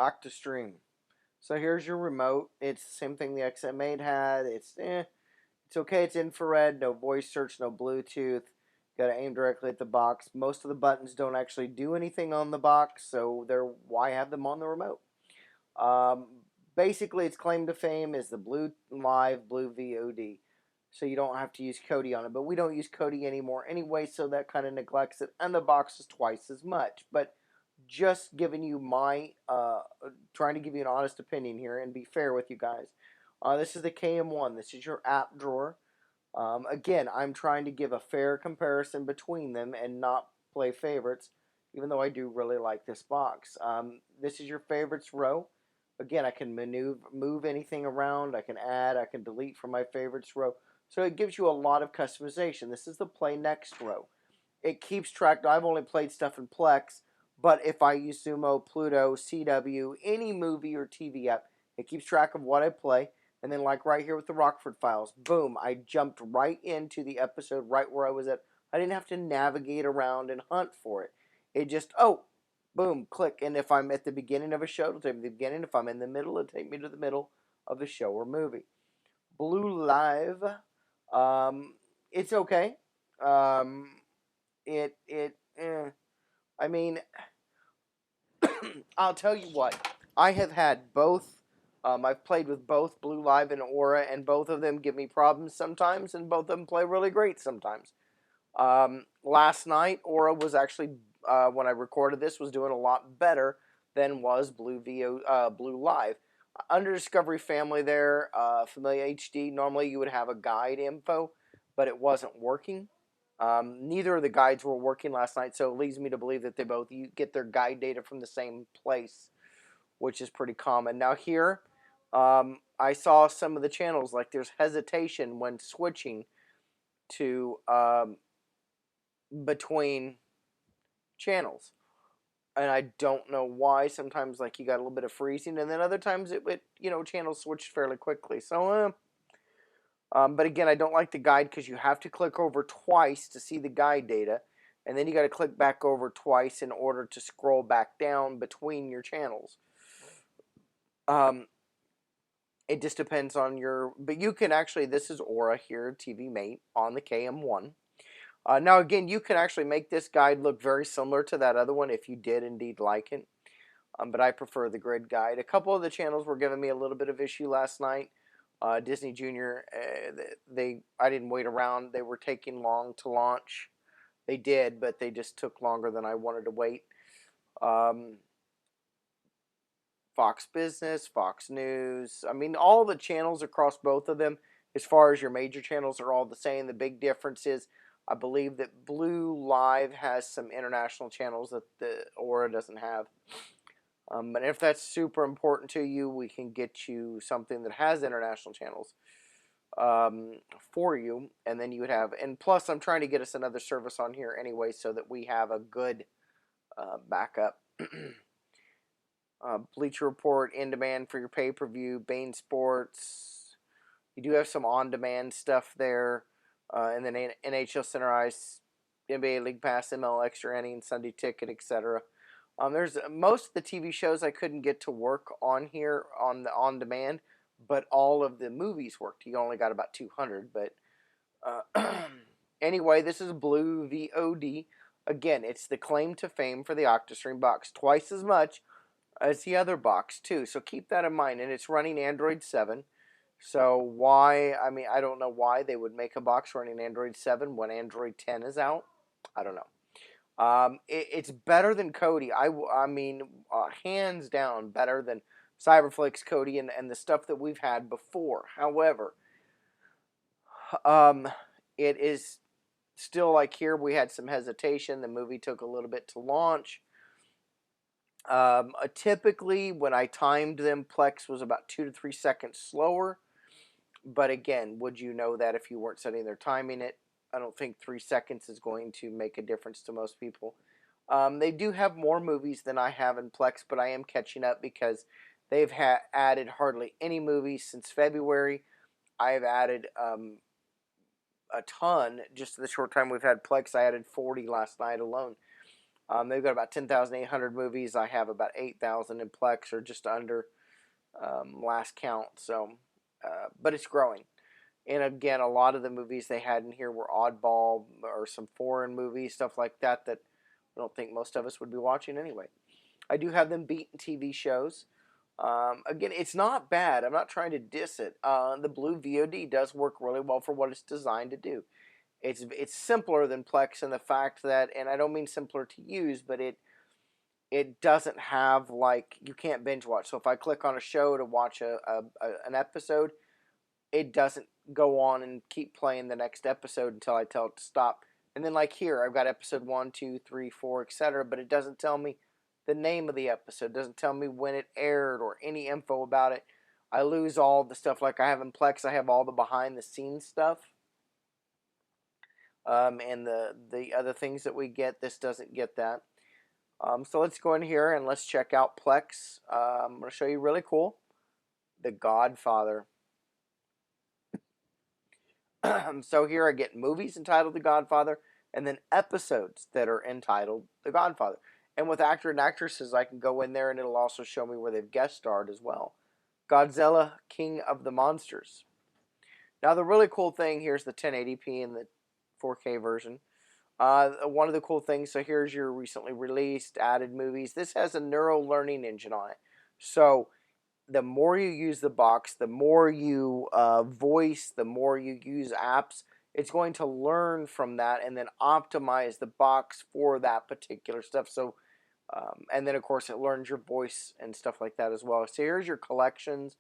Octastream. So here's your remote. It's the same thing the XM8 had. It's okay. It's infrared, no voice search, no Bluetooth. Got to aim directly at the box. Most of the buttons don't actually do anything on the box, so why have them on the remote? Um, Basically, its claim to fame is the Blue Live blueVOD. So you don't have to use Kodi on it, but we don't use Kodi anymore anyway, so that kind of neglects it. And the box is twice as much. But just giving you my, trying to give you an honest opinion here and be fair with you guys. This is the KM1. This is your app drawer. Again, I'm trying to give a fair comparison between them and not play favorites, even though I do really like this box. This is your favorites row. Again, I can move anything around. I can add. I can delete from my favorites row. So it gives you a lot of customization. This is the play next row. It keeps track. I've only played stuff in Plex, but if I use Sumo, Pluto, CW, any movie or TV app, it keeps track of what I play. And then like right here with the Rockford Files, boom, I jumped right into the episode right where I was at. I didn't have to navigate around and hunt for it. It just, oh, boom, click. And if I'm at the beginning of a show, it'll take me to the beginning. If I'm in the middle, it'll take me to the middle of the show or movie. Blue Live, it's okay. Um, it, it, eh. I mean, I'll tell you what. I have had both. I've played with both Blue Live and Aura, and both of them give me problems sometimes, and both of them play really great sometimes. Last night, Aura was actually, when I recorded this, was doing a lot better than was Blue Live. Under Discovery Family there, Familia HD, normally you would have a guide info, but it wasn't working. Neither of the guides were working last night, so it leads me to believe that they both get their guide data from the same place, which is pretty common. Now here, I saw some of the channels, like there's hesitation when switching to between channels. And I don't know why. Sometimes like you got a little bit of freezing, and then other times channels switched fairly quickly. So, but again, I don't like the guide because you have to click over twice to see the guide data, and then you got to click back over twice in order to scroll back down between your channels. It just depends on but you can actually, this is Aura here, TV Mate, on the KM1. Now, again, you can actually make this guide look very similar to that other one if you did indeed like it. But I prefer the grid guide. A couple of the channels were giving me a little bit of issue last night. Disney Junior, I didn't wait around. They were taking long to launch. They did, but they just took longer than I wanted to wait. Fox Business, Fox News. I mean, all the channels across both of them, as far as your major channels, are all the same. The big difference is, I believe that Blue Live has some international channels that the Aura doesn't have. But if that's super important to you, we can get you something that has international channels for you. And then you would have, and plus I'm trying to get us another service on here anyway so that we have a good backup. Bleacher Report, in demand for your pay-per-view, Bane Sports. You do have some on-demand stuff there. And then NHL Center Ice, NBA League Pass, ML Extra Innings, Sunday Ticket, etc. There's most of the TV shows I couldn't get to work on here on the on-demand, but all of the movies worked. You only got about 200, but anyway, this is blueVOD. Again, it's the claim to fame for the Octastream box, twice as much as the other box too. So keep that in mind, and it's running Android 7. So why? I mean, I don't know why they would make a box running Android 7 when Android 10 is out. I don't know. It's better than Kodi. I mean, hands down, better than Cyberflix, Kodi, and the stuff that we've had before. However, it is still like here we had some hesitation. The movie took a little bit to launch. Typically, when I timed them, Plex was about 2 to 3 seconds slower. But again, would you know that if you weren't sitting there timing it? I don't think 3 seconds is going to make a difference to most people. They do have more movies than I have in Plex, but I am catching up because they've added hardly any movies since February. I have added a ton just in the short time we've had Plex. I added 40 last night alone. They've got about 10,800 movies. I have about 8,000 in Plex, or just under, last count. So, but it's growing. And again, a lot of the movies they had in here were oddball or some foreign movies, stuff like that, that I don't think most of us would be watching anyway. I do have them beat in TV shows. Again, it's not bad. I'm not trying to diss it. The blueVOD does work really well for what it's designed to do. It's simpler than Plex in the fact that, and I don't mean simpler to use, but it doesn't have, like, you can't binge watch. So if I click on a show to watch an episode, it doesn't go on and keep playing the next episode until I tell it to stop. And then, like here, I've got episode 1, 2, 3, 4, etc., but it doesn't tell me the name of the episode, doesn't tell me when it aired or any info about it. I lose all the stuff. Like I have in Plex, I have all the behind the scenes stuff. And the other things that we get, this doesn't get that. So let's go in here and let's check out Plex. I'm going to show you really cool. The Godfather. So here I get movies entitled The Godfather, and then episodes that are entitled The Godfather. And with actor and actresses, I can go in there and it'll also show me where they've guest starred as well. Godzilla, King of the Monsters. Now the really cool thing, here's the 1080p and the 4K version. One of the cool things, so here's your recently released, added movies. This has a neural learning engine on it. So the more you use the box, the more you voice, the more you use apps, it's going to learn from that and then optimize the box for that particular stuff. So, and then of course it learns your voice and stuff like that as well. So here's your collections.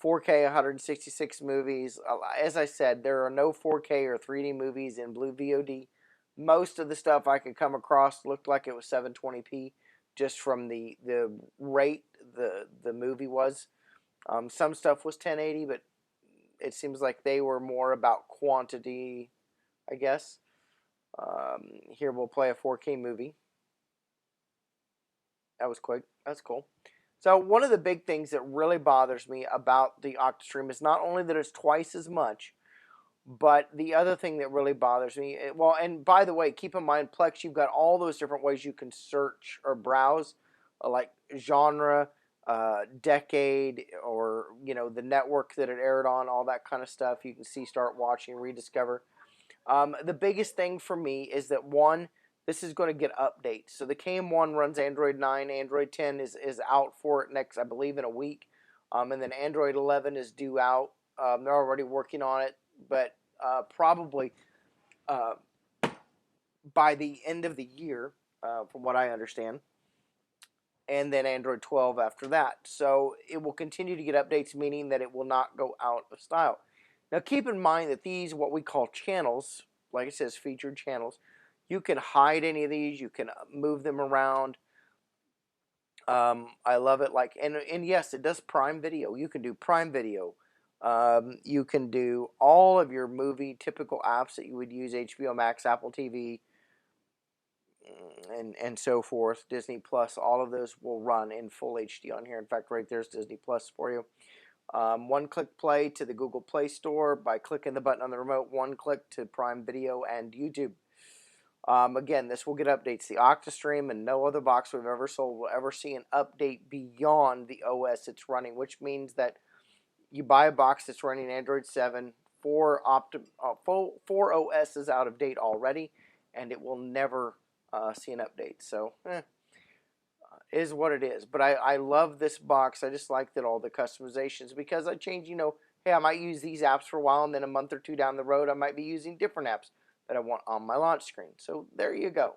4K 166 movies. As I said, there are no 4K or 3D movies in blueVOD. Most of the stuff I could come across looked like it was 720p, just from the rate the movie was. Some stuff was 1080, but it seems like they were more about quantity, I guess. Here we'll play a 4K movie. That was quick. That's cool. So one of the big things that really bothers me about the Octastream is not only that it's twice as much, but the other thing that really bothers me, well, and by the way, keep in mind, Plex, you've got all those different ways you can search or browse, like genre, decade, or, you know, the network that it aired on, all that kind of stuff. You can see, start watching, rediscover. The biggest thing for me is that, one, this is going to get updates. So the KM1 runs Android 9. Android 10 is out for it next, I believe, in a week. And then Android 11 is due out. They're already working on it, but probably by the end of the year, from what I understand. And then Android 12 after that. So it will continue to get updates, meaning that it will not go out of style. Now keep in mind that these, what we call channels, like it says featured channels, you can hide any of these, you can move them around. I love it. Like, and yes, it does Prime Video. You can do Prime Video. You can do all of your movie typical apps that you would use, HBO Max, Apple TV, and so forth, Disney Plus. All of those will run in full HD on here. In fact, right there's Disney Plus for you. One-click play to the Google Play Store by clicking the button on the remote. One click to Prime Video and YouTube. Again, this will get updates. The Octastream and no other box we've ever sold will ever see an update beyond the OS it's running, which means that you buy a box that's running Android 7, 4 OS is out of date already, and it will never see an update. So, is what it is. But I love this box. I just like that all the customizations, because I change, you know, hey, I might use these apps for a while, and then a month or two down the road, I might be using different apps that I want on my launch screen. So there you go.